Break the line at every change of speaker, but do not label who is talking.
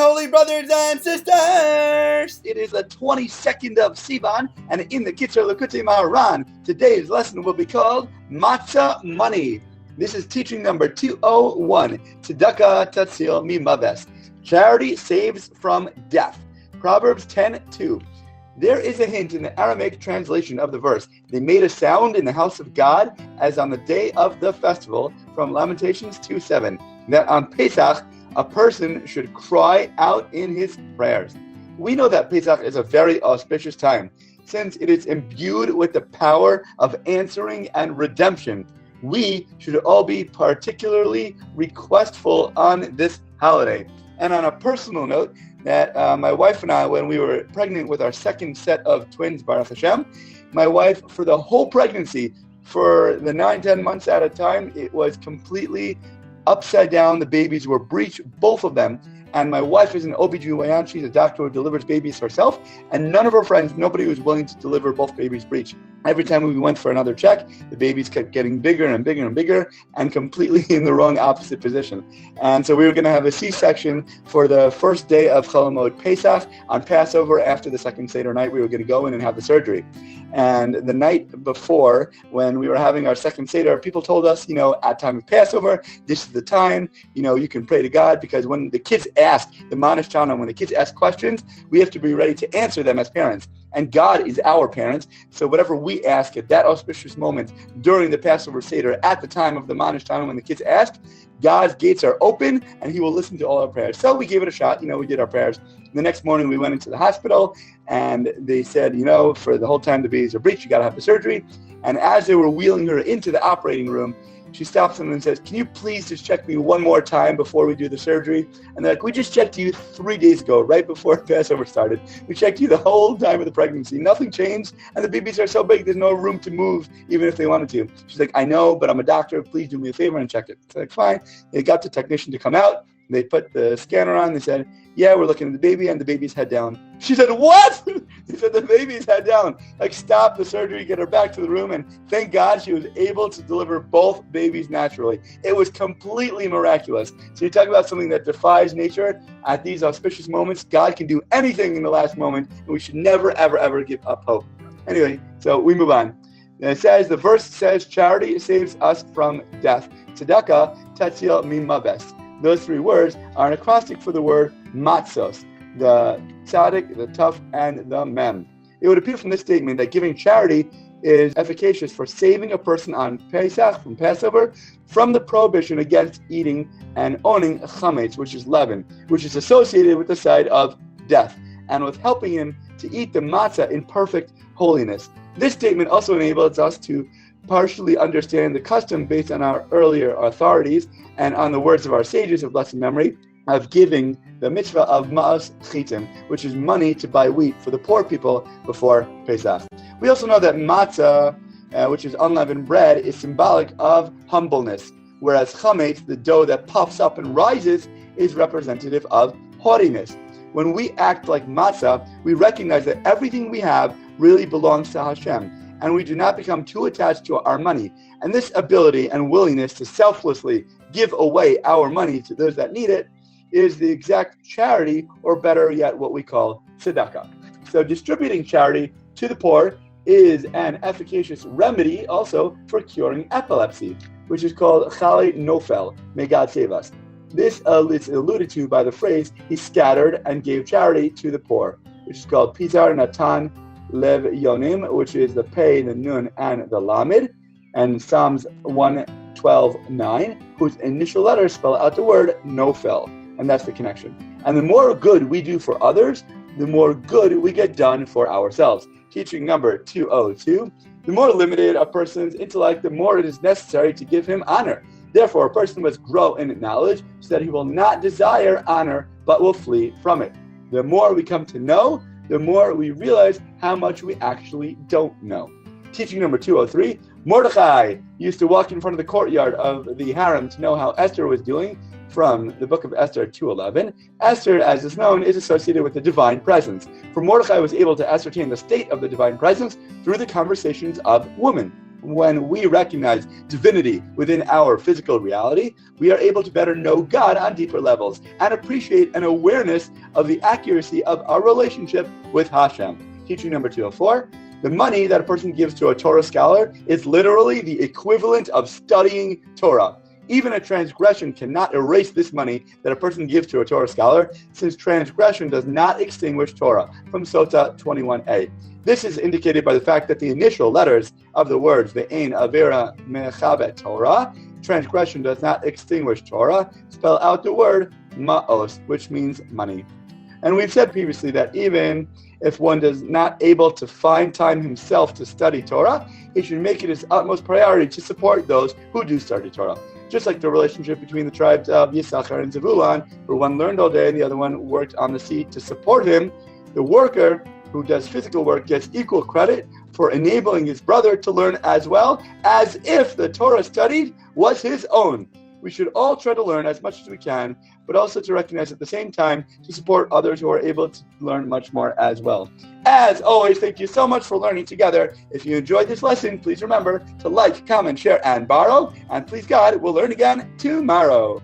holy brothers and sisters! It is the 22nd of SIVAN, and in the Kitzur Likutei Moharan, today's lesson will be called Matzo Money. This is teaching number 201, Tzedakah Tatzil Mimaves. Charity saves from death. Proverbs 10:2. There is a hint in the Aramaic translation of the verse. They made a sound in the house of God as on the day of the festival, from Lamentations 2:7, that on Pesach, a person should cry out in his prayers. We know that Pesach is a very auspicious time, since it is imbued with the power of answering and redemption. We should all be particularly requestful on this holiday. And on a personal note, that my wife and I, when we were pregnant with our second set of twins, Baruch Hashem, my wife, for the whole pregnancy, for the 9-10 months at a time, it was completely upside down. The babies were breech, both of them. And my wife is an OBGYN. She's a doctor who delivers babies herself. And none of her friends, nobody was willing to deliver both babies breech. Every time we went for another check, the babies kept getting bigger and bigger and bigger and completely in the wrong opposite position. And so we were going to have a C-section for the first day of Chol Hamoed Pesach. On Passover, after the second Seder night, we were going to go in and have the surgery. And the night before, when we were having our second Seder, people told us, at time of Passover, this is the time, you can pray to God, because when the kids ask, the Manish Chana, when the kids ask questions, we have to be ready to answer them as parents. And God is our parents, so whatever we ask at that auspicious moment during the Passover Seder, at the time of the Manish Chana, when the kids ask, God's gates are open, and He will listen to all our prayers. So we gave it a shot. We did our prayers. The next morning, we went into the hospital, and they said, for the whole time the babies are breech, you got to have the surgery. And as they were wheeling her into the operating room, she stops them and says, can you please just check me one more time before we do the surgery? And they're like, we just checked you 3 days ago, right before Passover started. We checked you the whole time of the pregnancy. Nothing changed, and the babies are so big, there's no room to move, even if they wanted to. She's like, I know, but I'm a doctor. Please do me a favor and check it. It's like, fine. They got the technician to come out. They put the scanner on. They said, yeah, we're looking at the baby, and the baby's head down. She said, what? He said, the baby's head down. Stop the surgery, get her back to the room, and thank God she was able to deliver both babies naturally. It was completely miraculous. So you talk about something that defies nature. At these auspicious moments, God can do anything in the last moment, and we should never, ever, ever give up hope. Anyway, so we move on. And the verse says, charity saves us from death. Tzedakah tatzil mimaves. Those three words are an acrostic for the word matzos, the tzaddik, the tough, and the mem. It would appear from this statement that giving charity is efficacious for saving a person on Pesach, from Passover, from the prohibition against eating and owning chametz, which is leaven, which is associated with the side of death, and with helping him to eat the matzah in perfect holiness. This statement also enables us to partially understand the custom based on our earlier authorities and on the words of our sages of blessed memory of giving the mitzvah of ma'as chitim, which is money to buy wheat for the poor people before Pesach. We also know that matzah, which is unleavened bread, is symbolic of humbleness, whereas chametz, the dough that puffs up and rises, is representative of haughtiness. When we act like matzah, we recognize that everything we have really belongs to Hashem, and we do not become too attached to our money. And this ability and willingness to selflessly give away our money to those that need it is the exact charity, or better yet, what we call tzedakah. So distributing charity to the poor is an efficacious remedy also for curing epilepsy, which is called chale nofel. May God save us. This is alluded to by the phrase, he scattered and gave charity to the poor, which is called pizar natan lev yonim, which is the pei, the nun, and the lamed, and Psalms 112:9, whose initial letters spell out the word nofel, and that's the connection. And the more good we do for others, the more good we get done for ourselves. Teaching number 202, the more limited a person's intellect, the more it is necessary to give him honor. Therefore, a person must grow in knowledge so that he will not desire honor, but will flee from it. The more we come to know, the more we realize how much we actually don't know. Teaching number 203, Mordechai used to walk in front of the courtyard of the harem to know how Esther was doing, from the book of Esther 2:11. Esther, as is known, is associated with the divine presence. For Mordechai was able to ascertain the state of the divine presence through the conversations of women. When we recognize divinity within our physical reality, we are able to better know God on deeper levels and appreciate an awareness of the accuracy of our relationship with Hashem. Teaching number 204, the money that a person gives to a Torah scholar is literally the equivalent of studying Torah. Even a transgression cannot erase this money that a person gives to a Torah scholar, since transgression does not extinguish Torah, from Sota 21a. This is indicated by the fact that the initial letters of the words Ve'ein Avera Mechavet Torah, transgression does not extinguish Torah, spell out the word Ma'os, which means money. And we've said previously that even if one is not able to find time himself to study Torah, he should make it his utmost priority to support those who do study Torah. Just like the relationship between the tribes of Yisachar and Zebulun, where one learned all day and the other one worked on the sea to support him, the worker who does physical work gets equal credit for enabling his brother to learn as well, as if the Torah studied was his own. We should all try to learn as much as we can, but also to recognize at the same time to support others who are able to learn much more as well. As always, thank you so much for learning together. If you enjoyed this lesson, please remember to like, comment, share, and borrow. And please God, we'll learn again tomorrow.